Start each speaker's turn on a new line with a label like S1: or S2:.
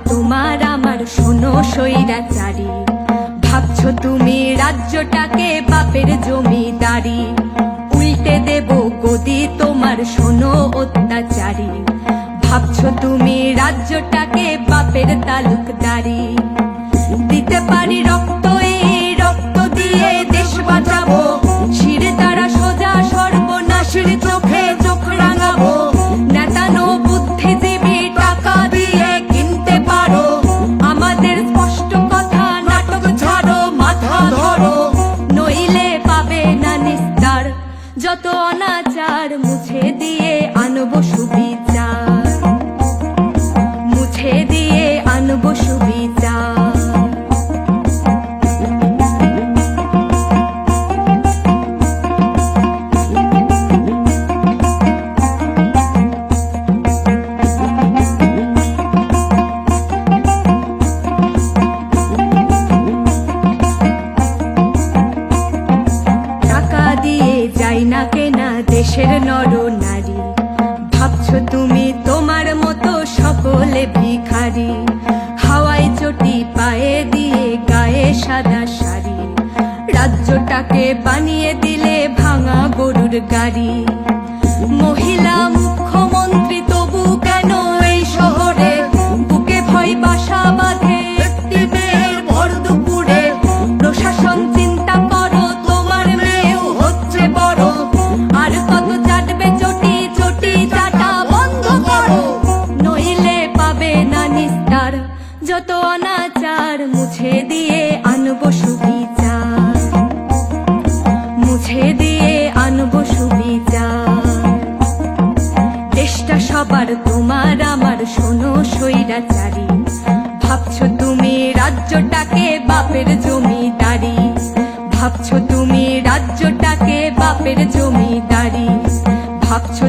S1: তোমার আমার শোনো স্বৈরাচারী, ভাবছো তুমি রাজ্যটাকে বাপের জমিদারি, উল্টে দেব গদি তোমার শোনো অত্যাচারী, ভাবছো তুমি রাজ্যটাকে বাপের তালুকদারি। দিতে পারি রক্ত, এই রক্ত দিয়ে দেশ বাঁচাবো, শির দ্বারা সোজা সর্বনাশের চোখে চোখ রাঙাবো। নেতানো বুদ্ধিজীবী টাকা দিয়ে কিনতে পারো আমাদের স্পষ্ট কথা, নাটক ছাড়ো মাথা ধরো, নইলে পাবে না নিস্তার। যত অনাচার মুছে দিয়ে আনবো সুবিচার, মুছে দিয়ে আনবো সুবিচার। না কেনা দেশের নর নারী, ভাবছো তুমি তোমার মতো সকলে ভিখারি, হাওয়ায় চটি পায়ে দিয়ে গায়ে সাদা শাড়ি, রাজ্যটাকে বানিয়ে দিলে ভাঙা গরুর গাড়ি। মহিলা মুখ্যমন্ত্রী তবু কেন এই শহরে বুকে ভয় বাসা বাঁধে একটি মেয়ের ভর দুপুরে। প্রশাসন চিন্তা করো, তোমার মেয়েও হচ্ছে বড়, আর কত চাটবে চটি, চটি চাটা বন্ধ করো, নইলে পাবে না নিস্তার। যত অনাচার মুছে দিয়ে আনবো সুবিচার, মুছে দিয়ে আনবো সুবিচার। দেশটা সবার তোমার আমার শোনো স্বৈরাচারী, ভাবছো তুমি রাজ্যটাকে বাপের জমিদারি, ভাবছো তুমি রাজ্যটাকে বাপের জমিদারি, ভাবছো